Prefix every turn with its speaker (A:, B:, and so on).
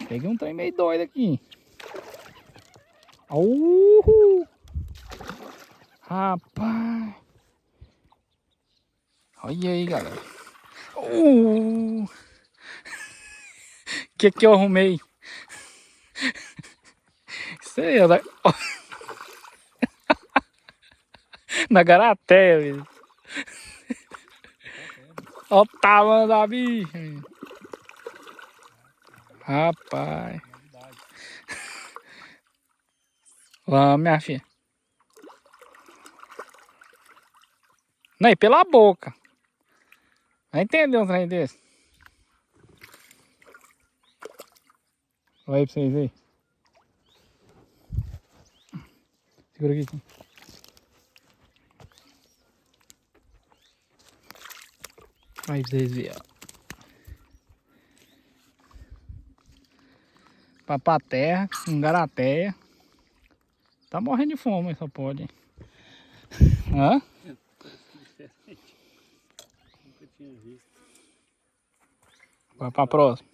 A: Peguei um trem meio doido aqui. Uhul! Rapaz! Olha aí, galera. Que eu arrumei? Isso aí, na garateia, velho. Olha o tamanho da bicha. Rapaz. Vamos, minha filha. Não, e pela boca. Vai entender um trem desse. Olha aí pra vocês aí. Segura aqui. Aí pra vocês verem, ó. Papaterra, um garateia. Tá morrendo de fome, só pode. Hã? Nunca tinha visto. Vai pra próxima.